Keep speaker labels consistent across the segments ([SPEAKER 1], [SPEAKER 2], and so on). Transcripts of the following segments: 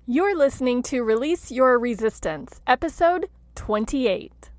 [SPEAKER 1] You're listening to Release Your Resistance, episode 28.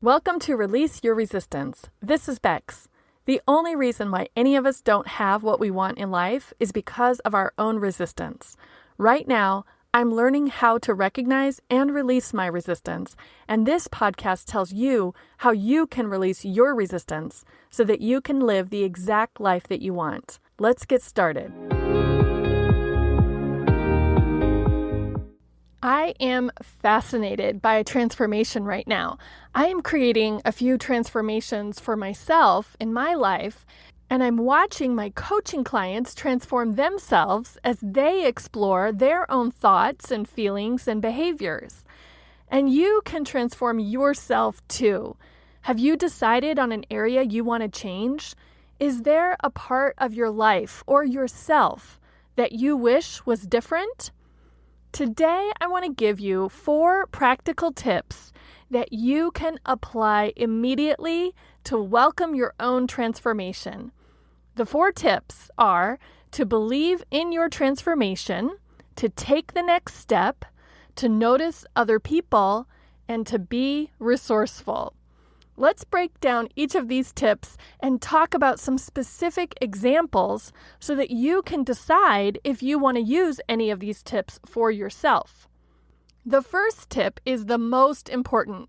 [SPEAKER 1] Welcome to Release Your Resistance. This is Bex. The only reason why any of us don't have what we want in life is because of our own resistance. Right now, I'm learning how to recognize and release my resistance, and this podcast tells you how you can release your resistance so that you can live the exact life that you want. Let's get started. I am fascinated by a transformation right now. I am creating a few transformations for myself in my life, and I'm watching my coaching clients transform themselves as they explore their own thoughts and feelings and behaviors. And you can transform yourself too. Have you decided on an area you want to change? Is there a part of your life or yourself that you wish was different? Today, I want to give you 4 practical tips that you can apply immediately to welcome your own transformation. The 4 tips are to believe in your transformation, to take the next step, to notice other people, and to be resourceful. Let's break down each of these tips and talk about some specific examples so that you can decide if you want to use any of these tips for yourself. The first tip is the most important,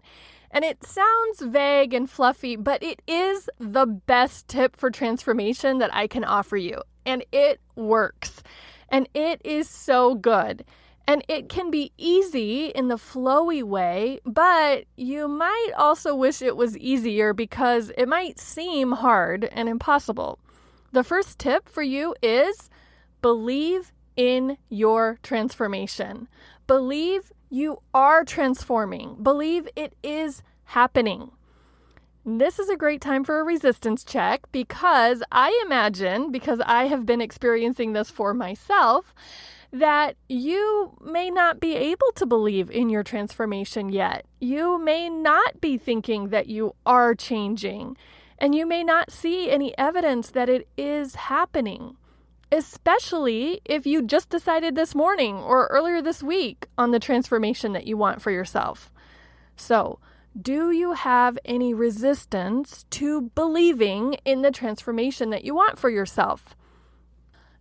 [SPEAKER 1] and it sounds vague and fluffy, but it is the best tip for transformation that I can offer you, and it works, and it is so good. And it can be easy in the flowy way, but you might also wish it was easier because it might seem hard and impossible. The first tip for you is believe in your transformation. Believe you are transforming. Believe it is happening. This is a great time for a resistance check because I imagine, because I have been experiencing this for myself, that you may not be able to believe in your transformation yet. You may not be thinking that you are changing, and you may not see any evidence that it is happening, especially if you just decided this morning or earlier this week on the transformation that you want for yourself. So, do you have any resistance to believing in the transformation that you want for yourself?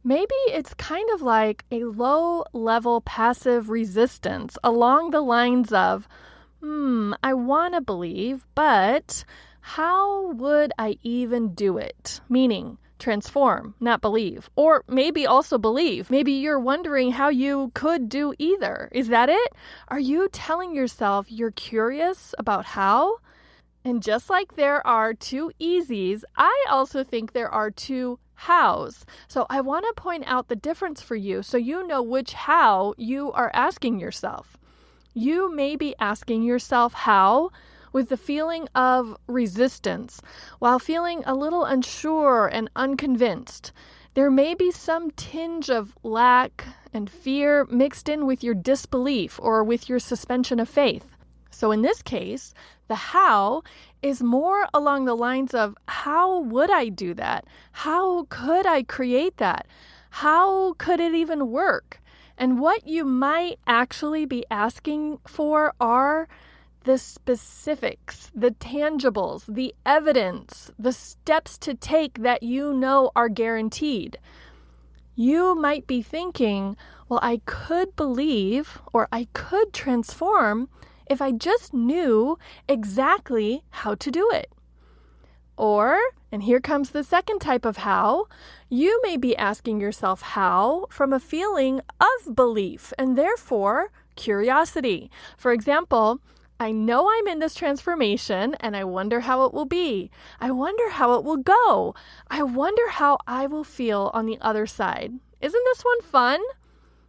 [SPEAKER 1] Maybe it's kind of like a low-level passive resistance along the lines of, I want to believe, but how would I even do it? Meaning, transform, not believe. Or maybe also believe. Maybe you're wondering how you could do either. Is that it? Are you telling yourself you're curious about how? And just like there are 2 easies, I also think there are 2 hows. So I want to point out the difference for you so you know which how you are asking yourself. You may be asking yourself how with the feeling of resistance while feeling a little unsure and unconvinced. There may be some tinge of lack and fear mixed in with your disbelief or with your suspension of faith. So in this case, the how is more along the lines of, how would I do that? How could I create that? How could it even work? And what you might actually be asking for are the specifics, the tangibles, the evidence, the steps to take that you know are guaranteed. You might be thinking, well, I could believe or I could transform if I just knew exactly how to do it. Or, and here comes the second type of how, you may be asking yourself how from a feeling of belief and therefore curiosity. For example, I know I'm in this transformation and I wonder how it will be. I wonder how it will go. I wonder how I will feel on the other side. Isn't this one fun?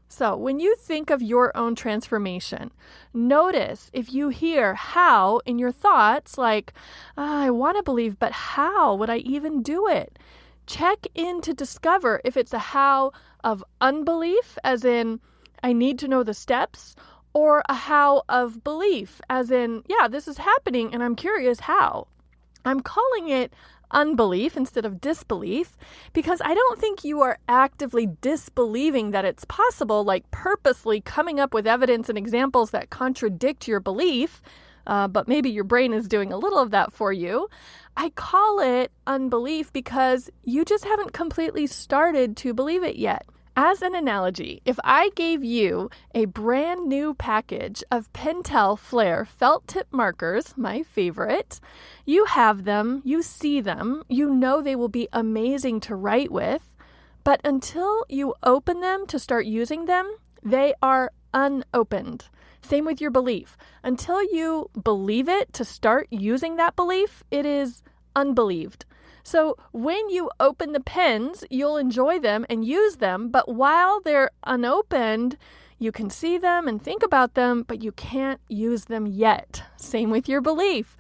[SPEAKER 1] So when you think of your own transformation, notice if you hear how in your thoughts, like, I want to believe, but how would I even do it? Check in to discover if it's a how of unbelief, as in, I need to know the steps, or a how of belief, as in, yeah, this is happening and I'm curious how. I'm calling it unbelief instead of disbelief because I don't think you are actively disbelieving that it's possible, like purposely coming up with evidence and examples that contradict your belief, but maybe your brain is doing a little of that for you. I call it unbelief because you just haven't completely started to believe it yet. As an analogy, if I gave you a brand new package of Pentel Flair felt tip markers, my favorite, you have them, you see them, you know they will be amazing to write with, but until you open them to start using them, they are unopened. Same with your belief. Until you believe it to start using that belief, it is unbelieved. So when you open the pens, you'll enjoy them and use them, but while they're unopened, you can see them and think about them, but you can't use them yet. Same with your belief.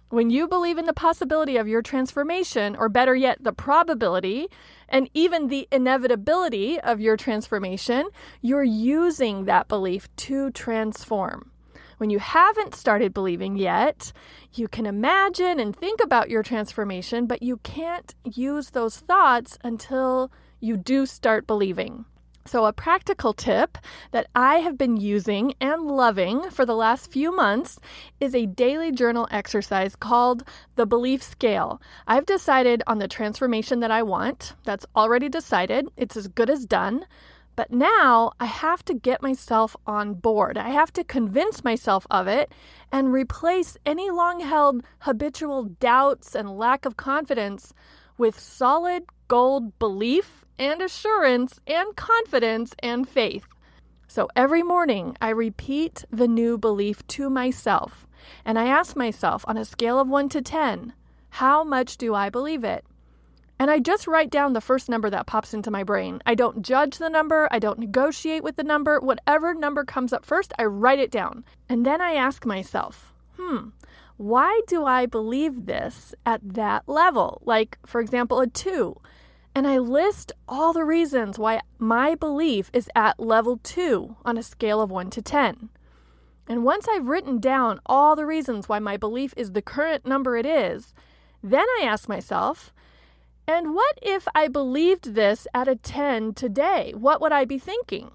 [SPEAKER 1] When you believe in the possibility of your transformation, or better yet, the probability, and even the inevitability of your transformation, you're using that belief to transform. When you haven't started believing yet, you can imagine and think about your transformation, but you can't use those thoughts until you do start believing. So a practical tip that I have been using and loving for the last few months is a daily journal exercise called the Belief Scale. I've decided on the transformation that I want. That's already decided. It's as good as done. But now I have to get myself on board. I have to convince myself of it and replace any long-held habitual doubts and lack of confidence with solid gold belief and assurance and confidence and faith. So every morning I repeat the new belief to myself and I ask myself on a scale of 1 to 10, how much do I believe it? And I just write down the first number that pops into my brain. I don't judge the number. I don't negotiate with the number. Whatever number comes up first, I write it down. And then I ask myself, why do I believe this at that level? Like, for example, a 2. And I list all the reasons why my belief is at level 2 on a scale of 1 to 10. And once I've written down all the reasons why my belief is the current number it is, then I ask myself, and what if I believed this at a 10 today? What would I be thinking?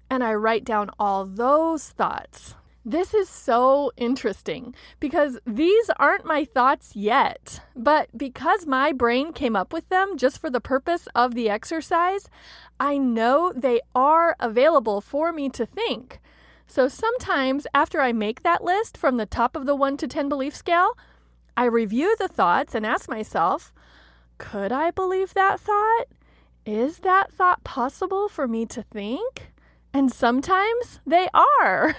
[SPEAKER 1] And I write down all those thoughts. This is so interesting because these aren't my thoughts yet, but because my brain came up with them just for the purpose of the exercise, I know they are available for me to think. So sometimes after I make that list from the top of the 1 to 10 belief scale, I review the thoughts and ask myself, could I believe that thought? Is that thought possible for me to think? And sometimes they are.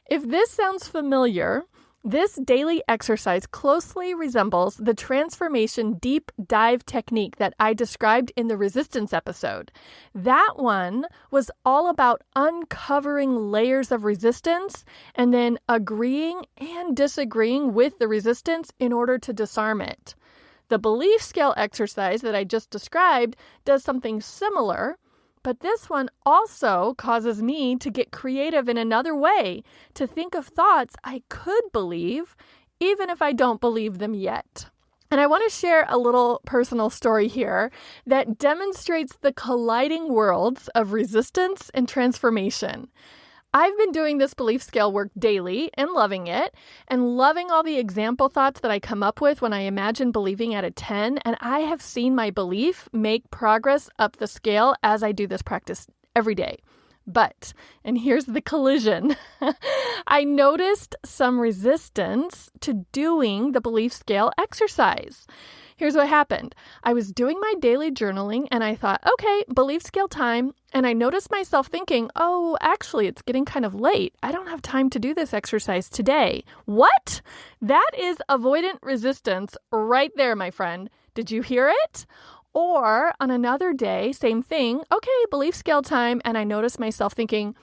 [SPEAKER 1] If this sounds familiar, this daily exercise closely resembles the transformation deep dive technique that I described in the resistance episode. That one was all about uncovering layers of resistance and then agreeing and disagreeing with the resistance in order to disarm it. The belief scale exercise that I just described does something similar, but this one also causes me to get creative in another way, to think of thoughts I could believe, even if I don't believe them yet. And I want to share a little personal story here that demonstrates the colliding worlds of resistance and transformation. I've been doing this belief scale work daily and loving it, and loving all the example thoughts that I come up with when I imagine believing at a 10, and I have seen my belief make progress up the scale as I do this practice every day. But, and here's the collision, I noticed some resistance to doing the belief scale exercise. Here's what happened. I was doing my daily journaling and I thought, okay, belief scale time. And I noticed myself thinking, oh, actually, it's getting kind of late. I don't have time to do this exercise today. What? That is avoidant resistance right there, my friend. Did you hear it? Or on another day, same thing. Okay, belief scale time. And I noticed myself thinking,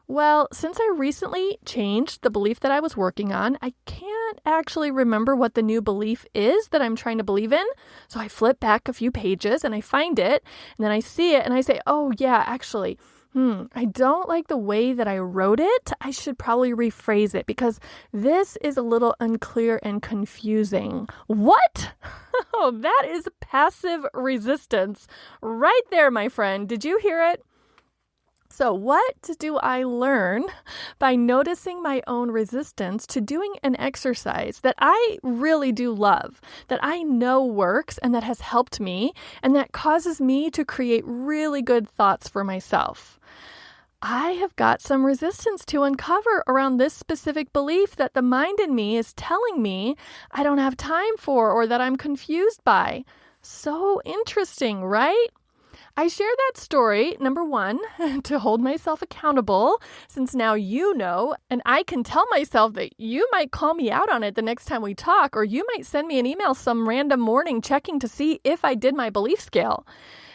[SPEAKER 1] well, since I recently changed the belief that I was working on, I can't actually remember what the new belief is that I'm trying to believe in. So I flip back a few pages and I find it, and then I see it and I say, oh yeah, actually, I don't like the way that I wrote it. I should probably rephrase it because this is a little unclear and confusing. What? Oh, that is passive resistance right there, my friend. Did you hear it? So what do I learn by noticing my own resistance to doing an exercise that I really do love, that I know works and that has helped me, and that causes me to create really good thoughts for myself? I have got some resistance to uncover around this specific belief that the mind in me is telling me I don't have time for or that I'm confused by. So interesting, right? I share that story, number one, to hold myself accountable, since now you know, and I can tell myself that you might call me out on it the next time we talk, or you might send me an email some random morning checking to see if I did my belief scale.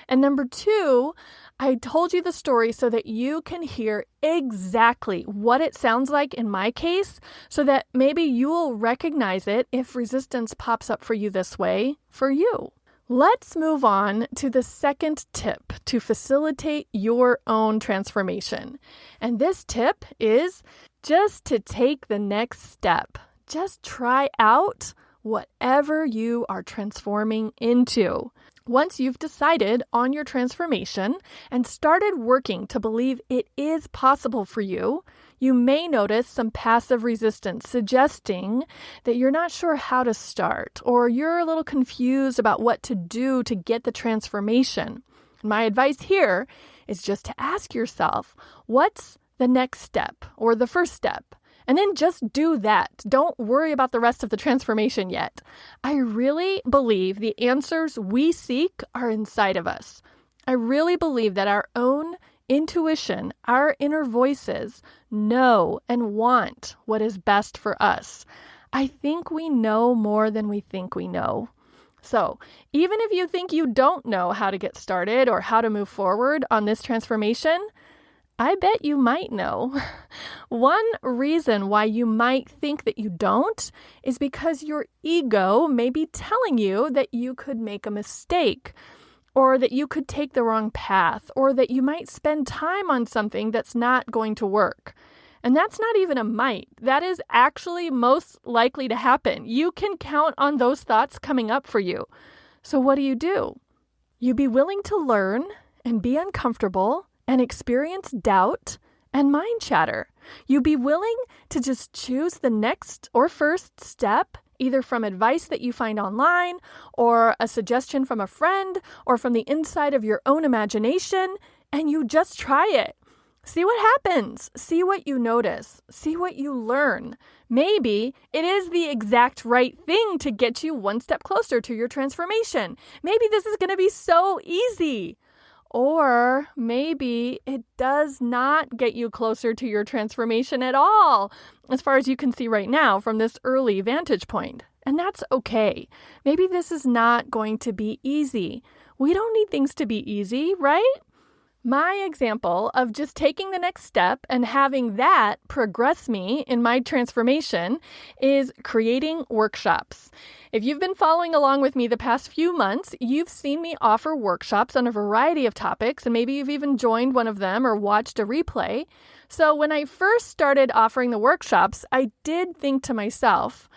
[SPEAKER 1] And number two, I told you the story so that you can hear exactly what it sounds like in my case, so that maybe you'll recognize it if resistance pops up for you this way for you. Let's move on to the second tip to facilitate your own transformation. And this tip is just to take the next step. Just try out whatever you are transforming into. Once you've decided on your transformation and started working to believe it is possible for you, you may notice some passive resistance suggesting that you're not sure how to start or you're a little confused about what to do to get the transformation. My advice here is just to ask yourself, what's the next step or the first step? And then just do that. Don't worry about the rest of the transformation yet. I really believe the answers we seek are inside of us. I really believe that our own intuition, our inner voices know and want what is best for us. I think we know more than we think we know. So even if you think you don't know how to get started or how to move forward on this transformation, I bet you might know. One reason why you might think that you don't is because your ego may be telling you that you could make a mistake, or that you could take the wrong path, or that you might spend time on something that's not going to work. And that's not even a might. That is actually most likely to happen. You can count on those thoughts coming up for you. So what do? You be willing to learn and be uncomfortable and experience doubt and mind chatter. You be willing to just choose the next or first step, either from advice that you find online or a suggestion from a friend or from the inside of your own imagination, and you just try it. See what happens. See what you notice. See what you learn. Maybe it is the exact right thing to get you one step closer to your transformation. Maybe this is going to be so easy. Or maybe it does not get you closer to your transformation at all, as far as you can see right now from this early vantage point. And that's okay. Maybe this is not going to be easy. We don't need things to be easy, right? My example of just taking the next step and having that progress me in my transformation is creating workshops. If you've been following along with me the past few months, you've seen me offer workshops on a variety of topics, and maybe you've even joined one of them or watched a replay. So when I first started offering the workshops, I did think to myself,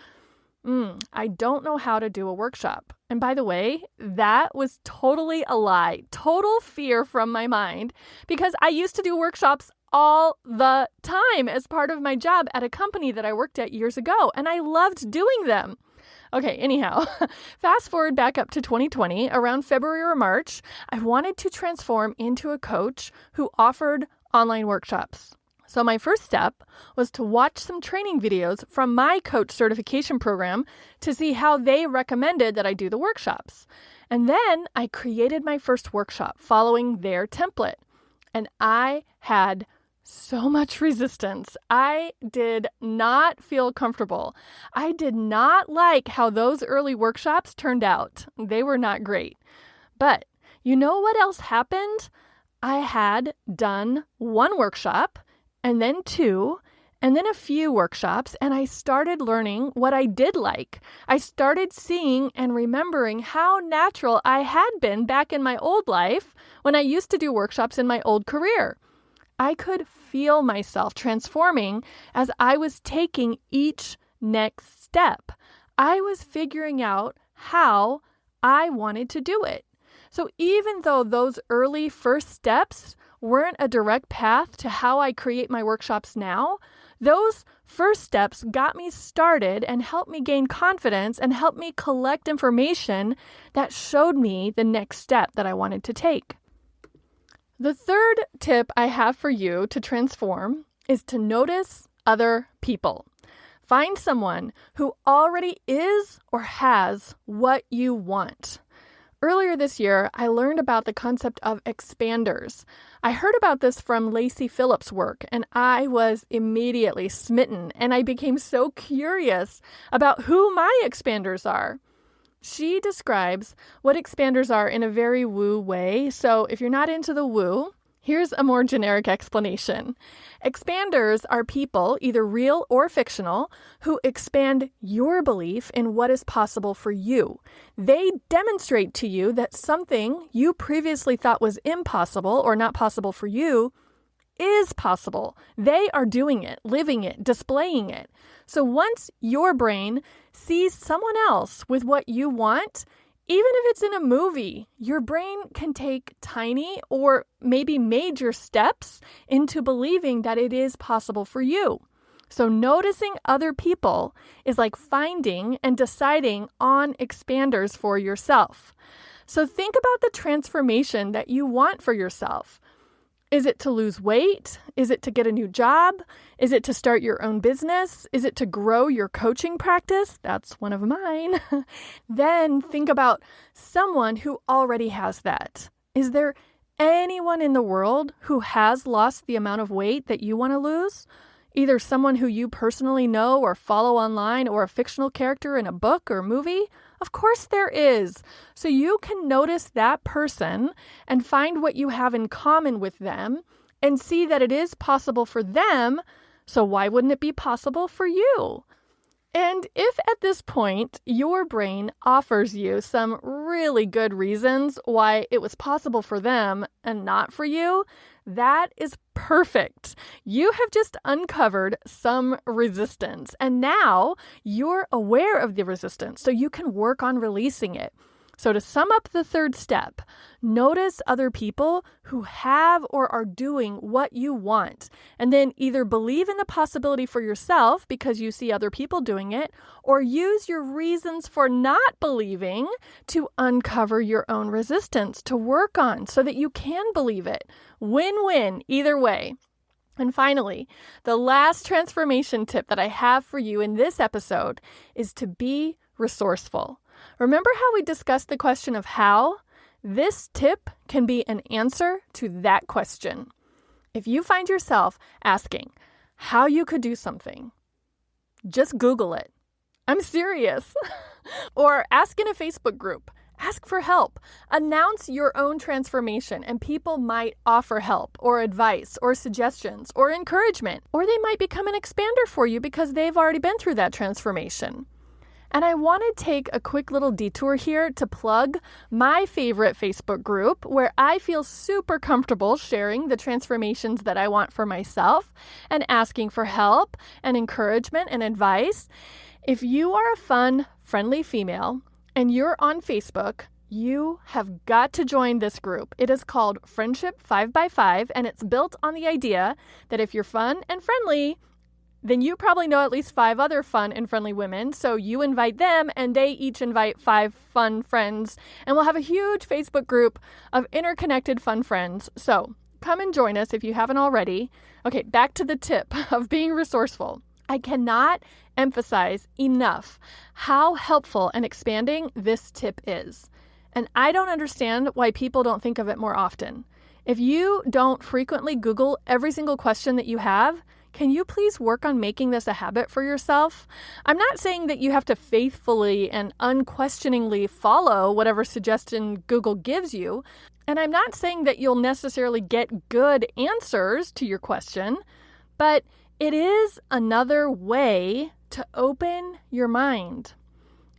[SPEAKER 1] I don't know how to do a workshop. And by the way, that was totally a lie, total fear from my mind, because I used to do workshops all the time as part of my job at a company that I worked at years ago, and I loved doing them. Okay, anyhow, fast forward back up to 2020, around February or March, I wanted to transform into a coach who offered online workshops. So my first step was to watch some training videos from my coach certification program to see how they recommended that I do the workshops. And then I created my first workshop following their template. And I had so much resistance. I did not feel comfortable. I did not like how those early workshops turned out. They were not great. But you know what else happened? I had done one workshop, and then two, and then a few workshops, and I started learning what I did like. I started seeing and remembering how natural I had been back in my old life when I used to do workshops in my old career. I could feel myself transforming as I was taking each next step. I was figuring out how I wanted to do it. So even though those early first steps weren't a direct path to how I create my workshops now, those first steps got me started and helped me gain confidence and helped me collect information that showed me the next step that I wanted to take. The third tip I have for you to transform is to notice other people. Find someone who already is or has what you want. Earlier this year, I learned about the concept of expanders. I heard about this from Lacy Phillips' work, and I was immediately smitten, and I became so curious about who my expanders are. She describes what expanders are in a very woo way, so if you're not into the woo, here's a more generic explanation. Expanders are people, either real or fictional, who expand your belief in what is possible for you. They demonstrate to you that something you previously thought was impossible or not possible for you is possible. They are doing it, living it, displaying it. So once your brain sees someone else with what you want, even if it's in a movie, your brain can take tiny or maybe major steps into believing that it is possible for you. So noticing other people is like finding and deciding on expanders for yourself. So think about the transformation that you want for yourself. Is it to lose weight? Is it to get a new job? Is it to start your own business? Is it to grow your coaching practice? That's one of mine. Then think about someone who already has that. Is there anyone in the world who has lost the amount of weight that you want to lose? Either someone who you personally know or follow online or a fictional character in a book or movie? Of course there is. So you can notice that person and find what you have in common with them and see that it is possible for them. So why wouldn't it be possible for you? And if at this point your brain offers you some really good reasons why it was possible for them and not for you, that is perfect. You have just uncovered some resistance, and now you're aware of the resistance, so you can work on releasing it. So to sum up the third step, notice other people who have or are doing what you want, and then either believe in the possibility for yourself because you see other people doing it, or use your reasons for not believing to uncover your own resistance to work on so that you can believe it. Win-win either way. And finally, the last transformation tip that I have for you in this episode is to be resourceful. Remember how we discussed the question of how? This tip can be an answer to that question. If you find yourself asking how you could do something, just Google it. I'm serious. Or ask in a Facebook group. Ask for help. Announce your own transformation, and people might offer help or advice or suggestions or encouragement, or they might become an expander for you because they've already been through that transformation. And I want to take a quick little detour here to plug my favorite Facebook group where I feel super comfortable sharing the transformations that I want for myself and asking for help and encouragement and advice. If you are a fun, friendly female and you're on Facebook, you have got to join this group. It is called Friendship 5x5, and it's built on the idea that if you're fun and friendly, then you probably know at least 5 other fun and friendly women. So you invite them and they each invite 5 fun friends. And we'll have a huge Facebook group of interconnected fun friends. So come and join us if you haven't already. Okay, back to the tip of being resourceful. I cannot emphasize enough how helpful and expanding this tip is. And I don't understand why people don't think of it more often. If you don't frequently Google every single question that you have, can you please work on making this a habit for yourself? I'm not saying that you have to faithfully and unquestioningly follow whatever suggestion Google gives you. And I'm not saying that you'll necessarily get good answers to your question, but it is another way to open your mind.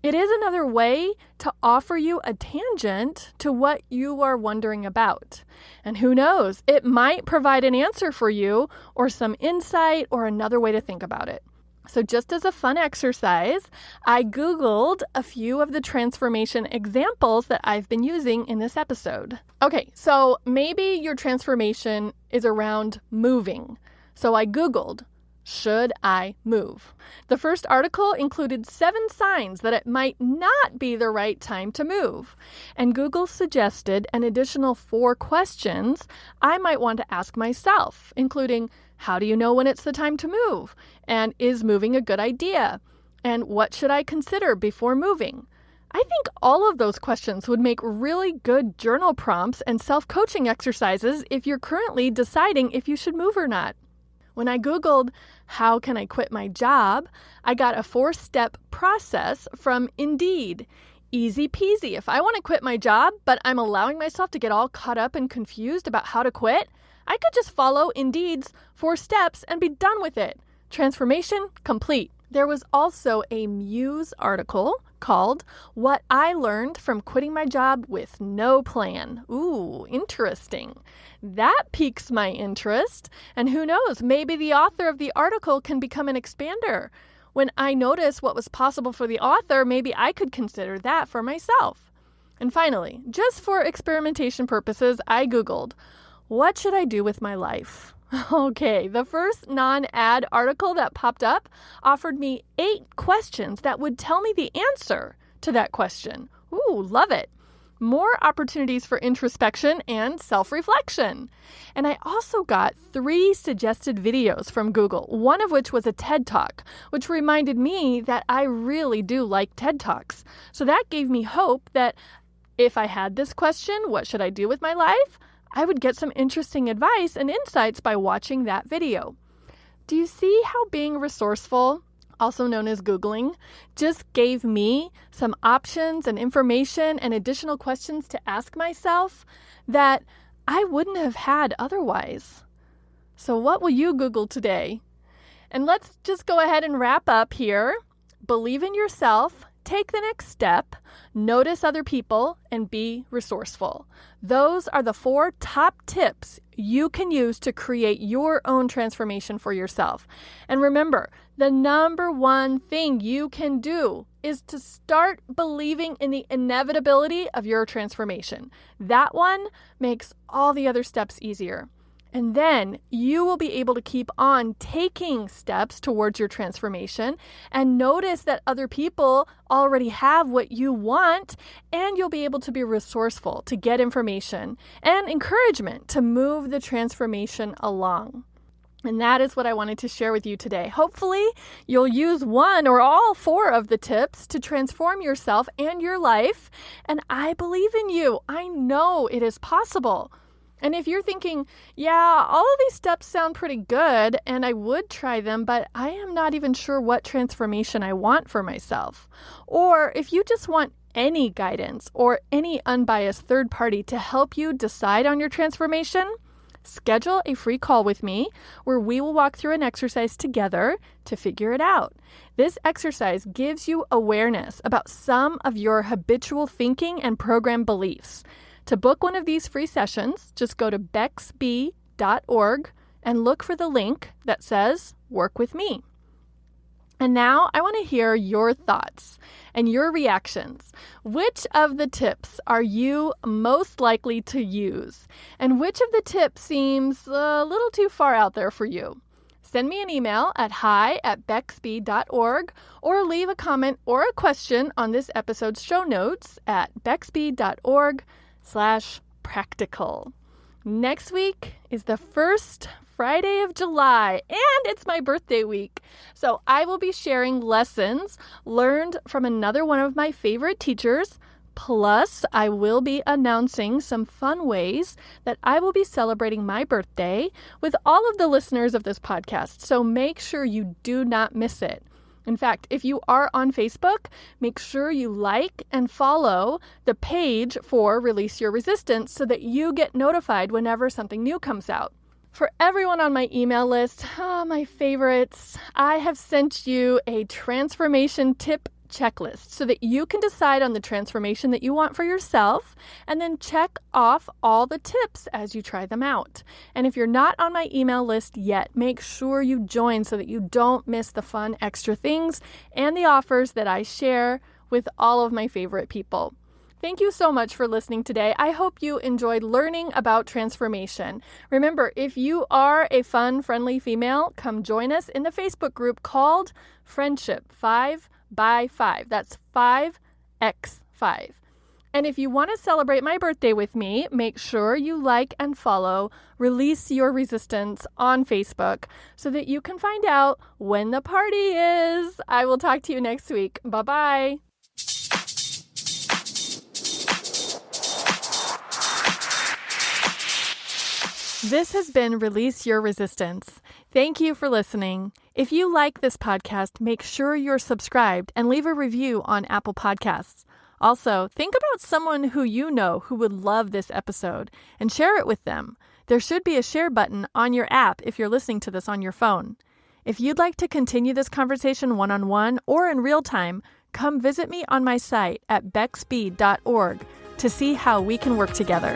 [SPEAKER 1] It is another way to offer you a tangent to what you are wondering about. And who knows, it might provide an answer for you or some insight or another way to think about it. So just as a fun exercise, I Googled a few of the transformation examples that I've been using in this episode. Okay, so maybe your transformation is around moving. So I Googled, should I move? The first article included 7 signs that it might not be the right time to move. And Google suggested an additional 4 questions I might want to ask myself, including, how do you know when it's the time to move? And is moving a good idea? And what should I consider before moving? I think all of those questions would make really good journal prompts and self-coaching exercises if you're currently deciding if you should move or not. When I Googled, how can I quit my job, I got a 4-step process from Indeed. Easy peasy. If I want to quit my job, but I'm allowing myself to get all caught up and confused about how to quit, I could just follow Indeed's 4 steps and be done with it. Transformation complete. There was also a Muse article called What I Learned from Quitting My Job with No Plan. Ooh, interesting. That piques my interest. And who knows, maybe the author of the article can become an expander. When I notice what was possible for the author, maybe I could consider that for myself. And finally, just for experimentation purposes, I Googled, what should I do with my life? Okay, the first non-ad article that popped up offered me 8 questions that would tell me the answer to that question. Ooh, love it. More opportunities for introspection and self-reflection. And I also got 3 suggested videos from Google, one of which was a TED Talk, which reminded me that I really do like TED Talks. So that gave me hope that if I had this question, what should I do with my life? I would get some interesting advice and insights by watching that video. Do you see how being resourceful, also known as Googling, just gave me some options and information and additional questions to ask myself that I wouldn't have had otherwise? So what will you Google today? And let's just go ahead and wrap up here. Believe in yourself. Take the next step, notice other people, and be resourceful. Those are the 4 top tips you can use to create your own transformation for yourself. And remember, the number one thing you can do is to start believing in the inevitability of your transformation. That one makes all the other steps easier. And then you will be able to keep on taking steps towards your transformation and notice that other people already have what you want, and you'll be able to be resourceful to get information and encouragement to move the transformation along. And that is what I wanted to share with you today. Hopefully, you'll use one or all 4 of the tips to transform yourself and your life. And I believe in you. I know it is possible. And if you're thinking, yeah, all of these steps sound pretty good and I would try them, but I am not even sure what transformation I want for myself. Or if you just want any guidance or any unbiased third party to help you decide on your transformation, schedule a free call with me where we will walk through an exercise together to figure it out. This exercise gives you awareness about some of your habitual thinking and program beliefs. To book one of these free sessions, just go to bexb.org and look for the link that says Work With Me. And now I want to hear your thoughts and your reactions. Which of the tips are you most likely to use? And which of the tips seems a little too far out there for you? Send me an email at hi@bexb.org or leave a comment or a question on this episode's show notes at bexb.org/practical. Next week is the first Friday of July, and it's my birthday week. So I will be sharing lessons learned from another one of my favorite teachers. Plus, I will be announcing some fun ways that I will be celebrating my birthday with all of the listeners of this podcast. So make sure you do not miss it. In fact, if you are on Facebook, make sure you like and follow the page for Release Your Resistance so that you get notified whenever something new comes out. For everyone on my email list, my favorites, I have sent you a transformation tip checklist so that you can decide on the transformation that you want for yourself and then check off all the tips as you try them out. And if you're not on my email list yet, make sure you join so that you don't miss the fun extra things and the offers that I share with all of my favorite people. Thank you so much for listening today. I hope you enjoyed learning about transformation. Remember, if you are a fun, friendly female, come join us in the Facebook group called Friendship 5x5. That's 5x5. And if you want to celebrate my birthday with me, make sure you like and follow Release Your Resistance on Facebook so that you can find out when the party is. I will talk to you next week. Bye-bye. This has been Release Your Resistance. Thank you for listening. If you like this podcast, make sure you're subscribed and leave a review on Apple Podcasts. Also, think about someone who you know who would love this episode and share it with them. There should be a share button on your app if you're listening to this on your phone. If you'd like to continue this conversation one-on-one or in real time, come visit me on my site at beckspeed.org to see how we can work together.